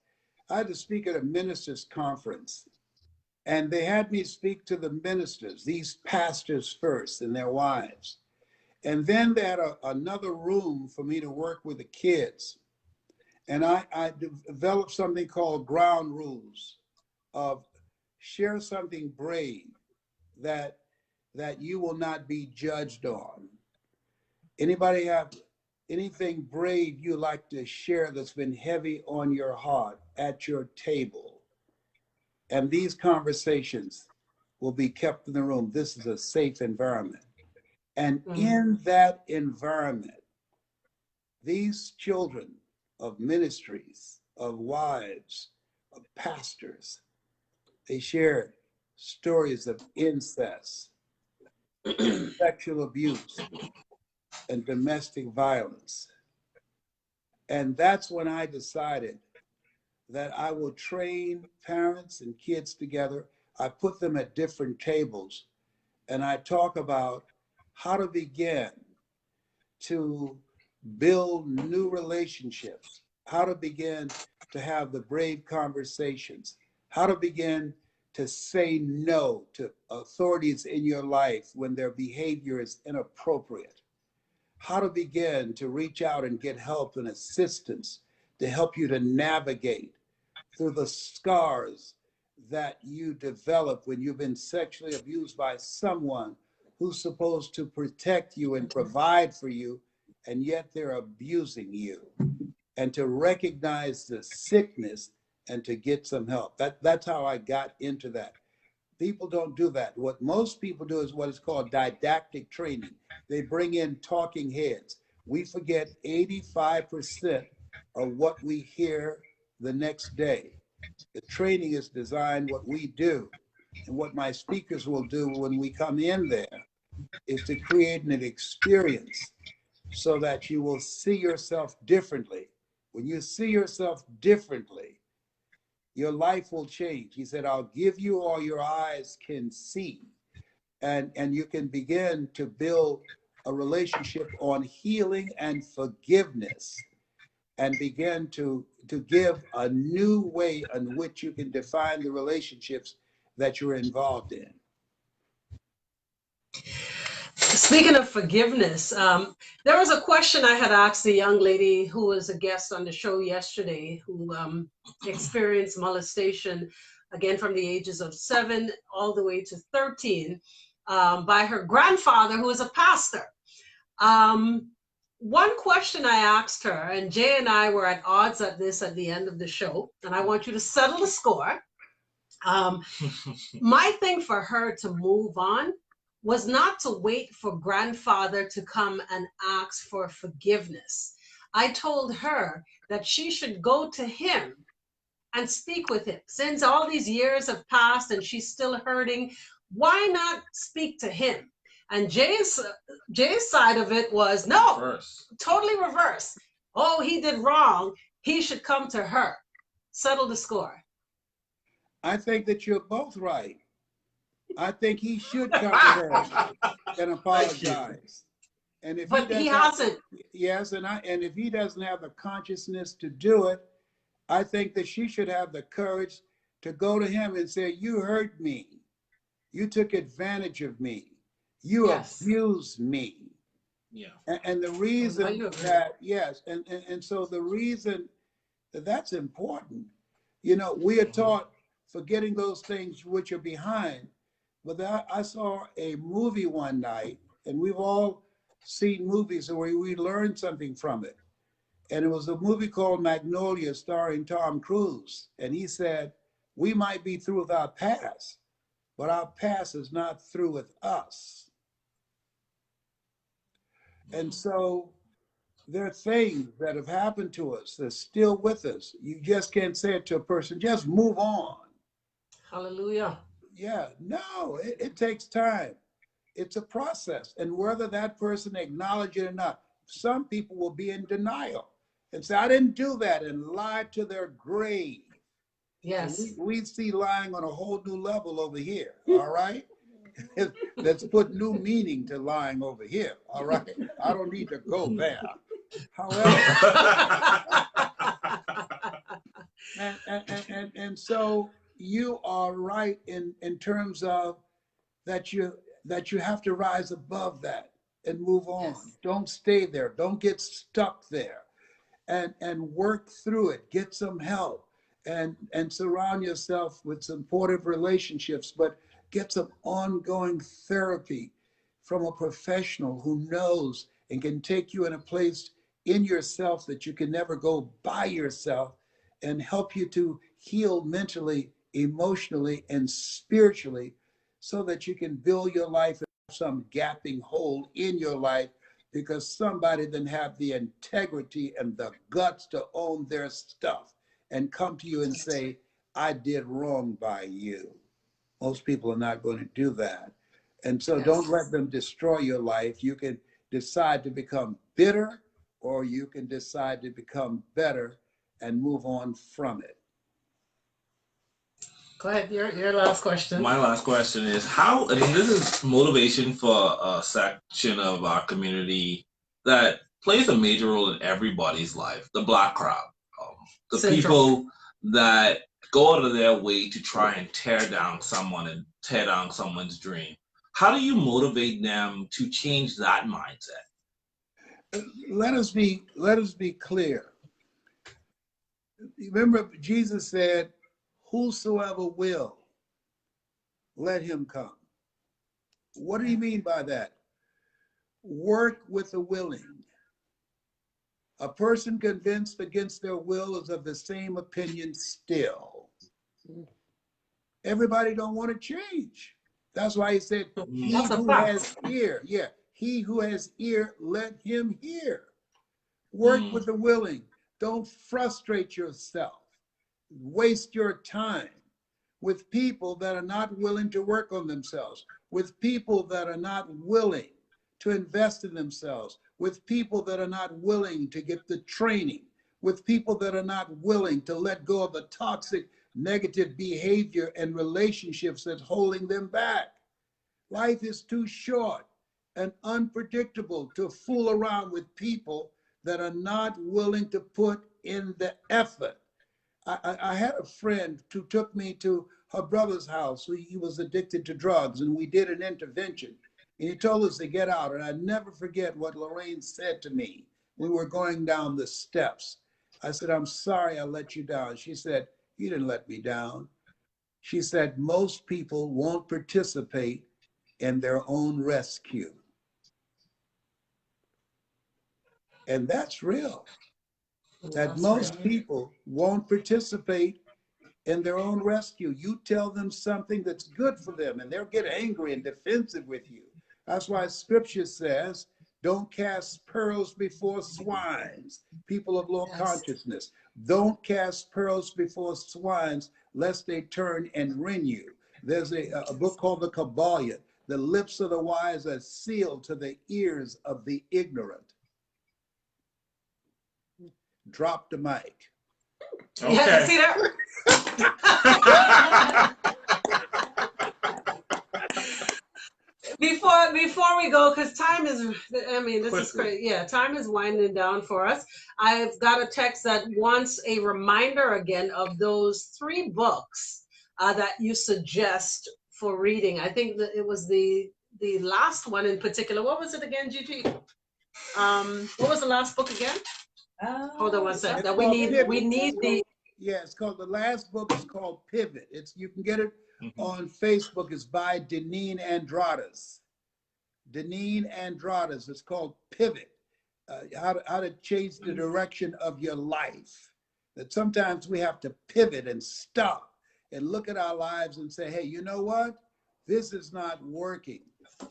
I had to speak at a ministers' conference. And they had me speak to the ministers, these pastors first and their wives. And then they had another room for me to work with the kids. And I developed something called ground rules of share something brave that you will not be judged on. Anybody have anything brave you like to share that's been heavy on your heart at your table? And these conversations will be kept in the room. This is a safe environment. And in that environment, these children of ministries, of wives, of pastors, they shared stories of incest, sexual abuse, and domestic violence. And that's when I decided that I will train parents and kids together. I put them at different tables and I talk about how to begin to build new relationships, how to begin to have the brave conversations, how to begin to say no to authorities in your life when their behavior is inappropriate, how to begin to reach out and get help and assistance to help you to navigate through the scars that you develop when you've been sexually abused by someone who's supposed to protect you and provide for you, and yet they're abusing you. And to recognize the sickness and to get some help. That's how I got into that. People don't do that. What most people do is what is called didactic training. They bring in talking heads. We forget 85% of what we hear the next day. The training is designed, what we do and what my speakers will do when we come in there is to create an experience so that you will see yourself differently. When you see yourself differently, your life will change. He said, I'll give you all your eyes can see. And you can begin to build a relationship on healing and forgiveness and begin to give a new way in which you can define the relationships that you're involved in. Speaking of forgiveness, there was a question I had asked the young lady who was a guest on the show yesterday who experienced molestation, again, from the ages of 7 all the way to 13 by her grandfather, who was a pastor. One question I asked her, and Jay and I were at odds at this at the end of the show, and I want you to settle the score. My thing for her to move on was not to wait for grandfather to come and ask for forgiveness. I told her that she should go to him and speak with him. Since all these years have passed and she's still hurting, why not speak to him? And Jay's side of it was, no, Reverse. Totally reverse. Oh, he did wrong. He should come to her. Settle the score. I think that you're both right. I think he should come to her and apologize. And if But he hasn't. Yes, and if he doesn't have the consciousness to do it, I think that she should have the courage to go to him and say, you hurt me. You took advantage of me. You abused me. Yeah. And the reason that, yes, and so the reason that that's important, you know, we are taught forgetting those things which are behind. But I saw a movie one night, and we've all seen movies where we learned something from it. And it was a movie called Magnolia starring Tom Cruise. And he said, we might be through with our past, but our past is not through with us. And so there are things that have happened to us that's still with us. You just can't say it to a person, just move on. Hallelujah. Yeah, no, it takes time. It's a process. And whether that person acknowledges it or not, some people will be in denial and say, I didn't do that, and lie to their grave. Yes. We see lying on a whole new level over here, all right? Let's put new meaning to lying over here, all right? I don't need to go there. However, and so you are right in terms of that you have to rise above that and move on. Yes. Don't stay there. Don't get stuck there, and work through it. Get some help and surround yourself with supportive relationships, but get some ongoing therapy from a professional who knows and can take you in a place in yourself that you can never go by yourself and help you to heal mentally emotionally and spiritually, so that you can build your life and have some gapping hole in your life, because somebody didn't have the integrity and the guts to own their stuff and come to you and say, I did wrong by you. Most people are not going to do that. And so don't let them destroy your life. You can decide to become bitter, or you can decide to become better and move on from it. Go ahead, your last question. My last question is how, and this is motivation for a section of our community that plays a major role in everybody's life, the Black crowd, the Central. people that go out of their way to try and tear down someone and tear down someone's dream. How do you motivate them to change that mindset? Let us be clear. Remember, Jesus said, whosoever will, let him come. What do you mean by that? Work with the willing. A person convinced against their will is of the same opinion still. Everybody don't want to change. That's why he said, he That's a who fact. has ear, he who has ear, let him hear. Work with the willing. Don't frustrate yourself. Waste your time with people that are not willing to work on themselves, with people that are not willing to invest in themselves, with people that are not willing to get the training, with people that are not willing to let go of the toxic, negative behavior and relationships that's holding them back. Life is too short and unpredictable to fool around with people that are not willing to put in the effort. I had a friend who took me to her brother's house. He was addicted to drugs, and we did an intervention. And he told us to get out. And I never forget what Lorraine said to me. We were going down the steps. I said, I'm sorry I let you down. She said, you didn't let me down. She said, most people won't participate in their own rescue. And that's real. That most people won't participate in their own rescue. You tell them something that's good for them, and they'll get angry and defensive with you. That's why scripture says, don't cast pearls before swines, people of low consciousness. Don't cast pearls before swines, lest they turn and rend you. There's a book called the Kabbalion. The lips of the wise are sealed to the ears of the ignorant. Drop the mic. Okay. Yeah, see that? Before we go, because time is, I mean, this is crazy. Yeah, time is winding down for us. I've got a text that wants a reminder again of those 3 books that you suggest for reading. I think that it was the last one in particular. What was it again, Gigi? What was the last book again? Hold on one second. That we need the. Yeah, it's called, the last book is called Pivot. You can get it on Facebook. It's by Deneen Andradas. Deneen Andradas. It's called Pivot. How to change the direction of your life. That sometimes we have to pivot and stop and look at our lives and say, hey, you know what? This is not working.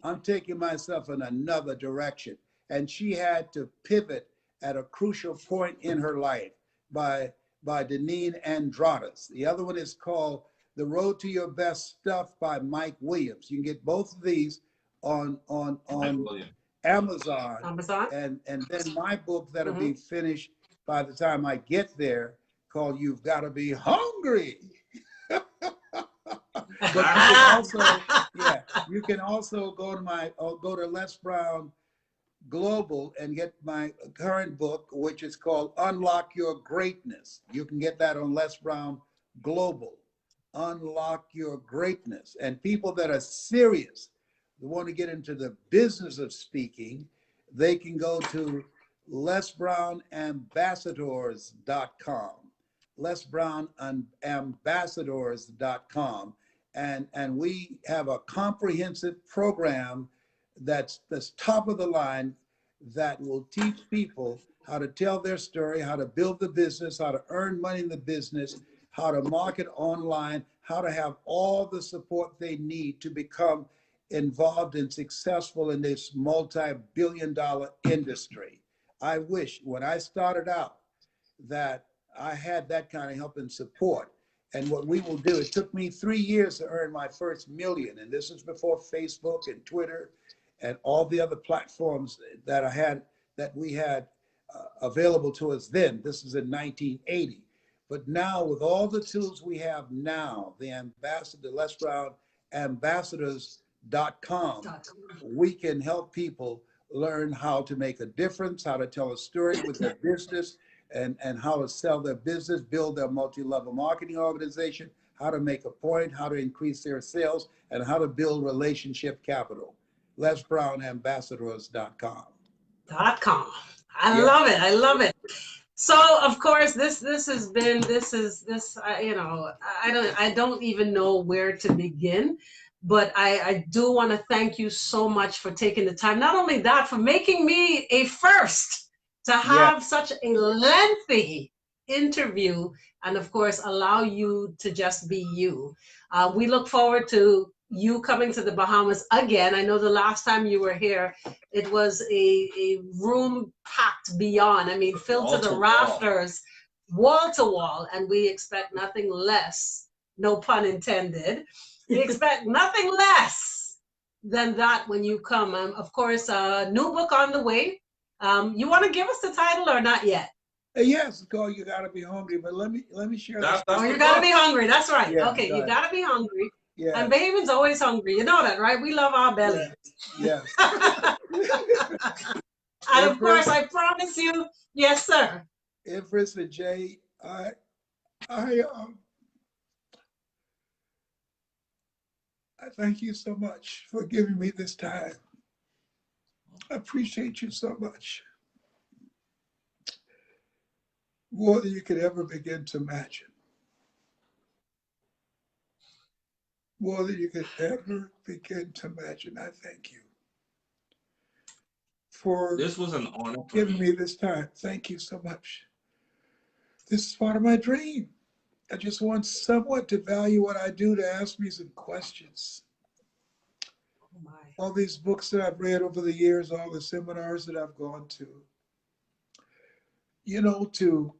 I'm taking myself in another direction. And she had to pivot at a crucial point in her life by Deneen Andradas. The other one is called The Road to Your Best Stuff by Mike Williams. You can get both of these on Amazon. And then my book that'll be finished by the time I get there, called You've Got to Be Hungry. But you can also go to Les Brown Global and get my current book, which is called Unlock Your Greatness. You can get that on Les Brown Global. Unlock Your Greatness. And people that are serious, who want to get into the business of speaking, they can go to LesBrownAmbassadors.com. LesBrownAmbassadors.com. And we have a comprehensive program that's top of the line that will teach people how to tell their story, how to build the business, how to earn money in the business, how to market online, how to have all the support they need to become involved and successful in this multi-billion-dollar industry. I wish when I started out that I had that kind of help and support. And what we will do, it took me 3 years to earn my first million. And this is before Facebook and Twitter and all the other platforms that we had available to us then. This is in 1980. But now with all the tools we have now, the ambassador, Les Brown ambassadors.com, we can help people learn how to make a difference, how to tell a story with their business, and how to sell their business, build their multi-level marketing organization, how to make a point, how to increase their sales, and how to build relationship capital. Les Brown ambassadors.com. .com. I Yeah. love it. I love it. So of course this has been you know, I don't even know where to begin, but I do want to thank you so much for taking the time. Not only that, for making me a first to have such a lengthy interview, and of course allow you to just be you. We look forward to you coming to the Bahamas again. I know the last time you were here, it was a room packed beyond. I mean, filled to the rafters, wall to wall, and we expect nothing less, no pun intended. We expect nothing less than that when you come. Of course, a new book on the way. You want to give us the title or not yet? Yes, go. You Gotta Be Hungry, but let me share this. Oh, you gotta be hungry. That's right. Yeah, okay, you gotta be hungry. Yeah. And Bahamians always hungry. You know that, right? We love our belly. Yes. And of course, I promise you, yes, sir. Empress and Jay, I thank you so much for giving me this time. I appreciate you so much. More than you could ever begin to imagine. More than you could ever begin to imagine. I thank you for This was an honor for giving me. me this time. Thank you so much. This is part of my dream. I just want someone to value what I do, to ask me some questions. Oh my. All these books that I've read over the years, all the seminars that I've gone to, you know, to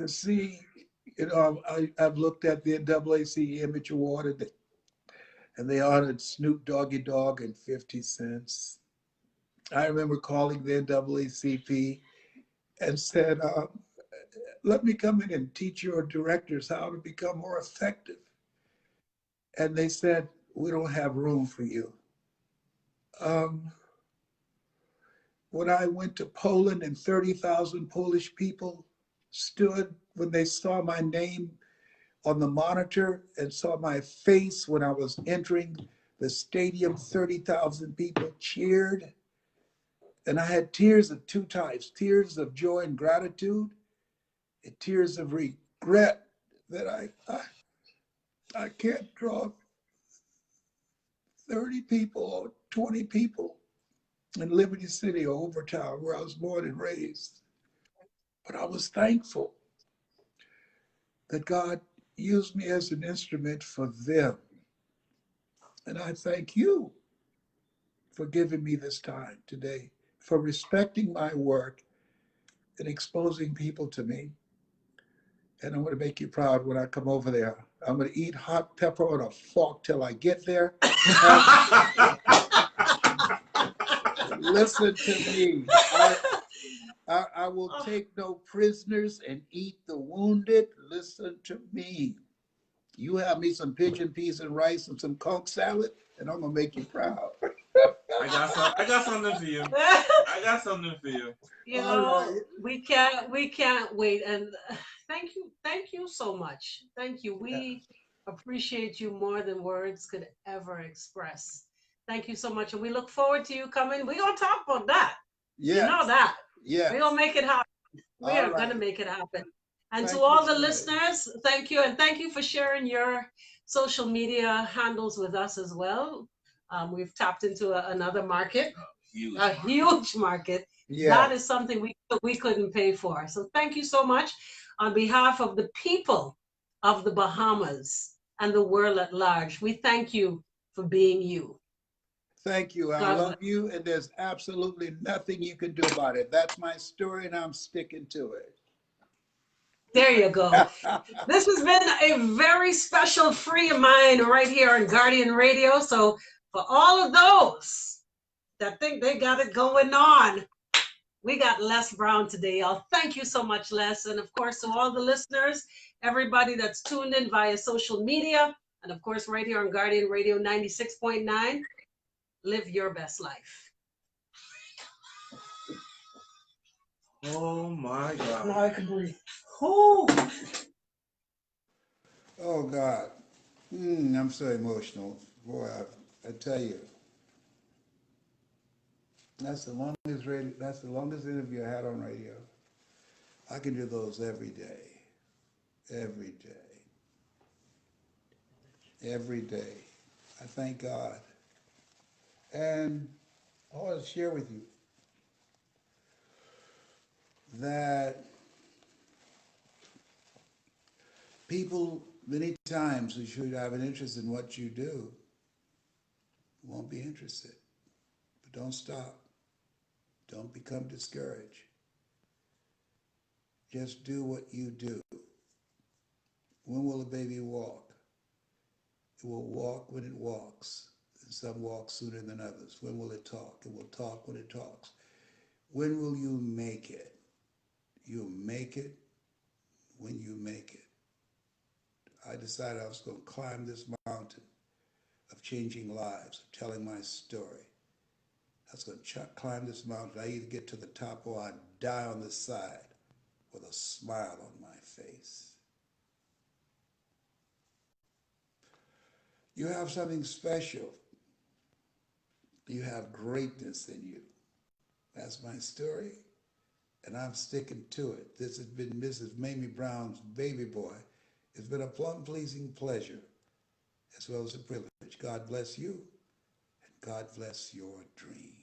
see, you know, I've looked at the NAACP Image Award, and they honored Snoop Doggy Dogg and 50 Cent. I remember calling the NAACP and said, let me come in and teach your directors how to become more effective. And they said, we don't have room for you. When I went to Poland and 30,000 Polish people stood when they saw my name on the monitor and saw my face when I was entering the stadium, 30,000 people cheered. And I had tears of two types, tears of joy and gratitude, and tears of regret that I can't draw 30 people or 20 people in Liberty City or Overtown, where I was born and raised. But I was thankful that God used me as an instrument for them. And I thank you for giving me this time today, for respecting my work and exposing people to me. And I'm going to make you proud when I come over there. I'm going to eat hot pepper on a fork till I get there. Listen to me. I will take no prisoners and eat the wounded. Listen to me. You have me some pigeon peas and rice and some conch salad, and I'm gonna make you proud. I got something for you. I got something for you. You All know, right. we can't wait. And thank you so much. Thank you. We appreciate you more than words could ever express. Thank you so much, and we look forward to you coming. We're gonna talk about that. Yeah. You know that. Yeah. We're gonna make it happen. We All are right. gonna make it happen. And Thank to all you the so much. listeners, thank you, and thank you for sharing your social media handles with us as well. We've tapped into another market, Huge. a huge market. That Yes. is something we couldn't pay for. So thank you so much on behalf of the people of the Bahamas and the world at large. We thank you for being you. Thank you. I God love bless. you, and there's absolutely nothing you can do about it. That's my story, and I'm sticking to it. There you go. This has been a very special Free of Mind right here on Guardian Radio. So for all of those that think they got it going on, we got Les Brown today, y'all. Thank you so much, Les. And of course, to all the listeners, everybody that's tuned in via social media, and of course, right here on Guardian Radio 96.9, live your best life. Oh my God. Now I can breathe. Whoo! Oh God, I'm so emotional, boy. I tell you, that's the longest radio. That's the longest interview I had on radio. I can do those every day, every day, every day. I thank God, and I want to share with you that people many times who should have an interest in what you do won't be interested. But don't stop. Don't become discouraged. Just do what you do. When will a baby walk? It will walk when it walks. And some walk sooner than others. When will it talk? It will talk when it talks. When will you make it? You'll make it when you make it. I decided I was going to climb this mountain of changing lives, of telling my story. I was going to climb this mountain. I either get to the top or I die on the side with a smile on my face. You have something special. You have greatness in you. That's my story, and I'm sticking to it. This has been Mrs. Mamie Brown's baby boy. It's been a plum-pleasing pleasure, as well as a privilege. God bless you, and God bless your dream.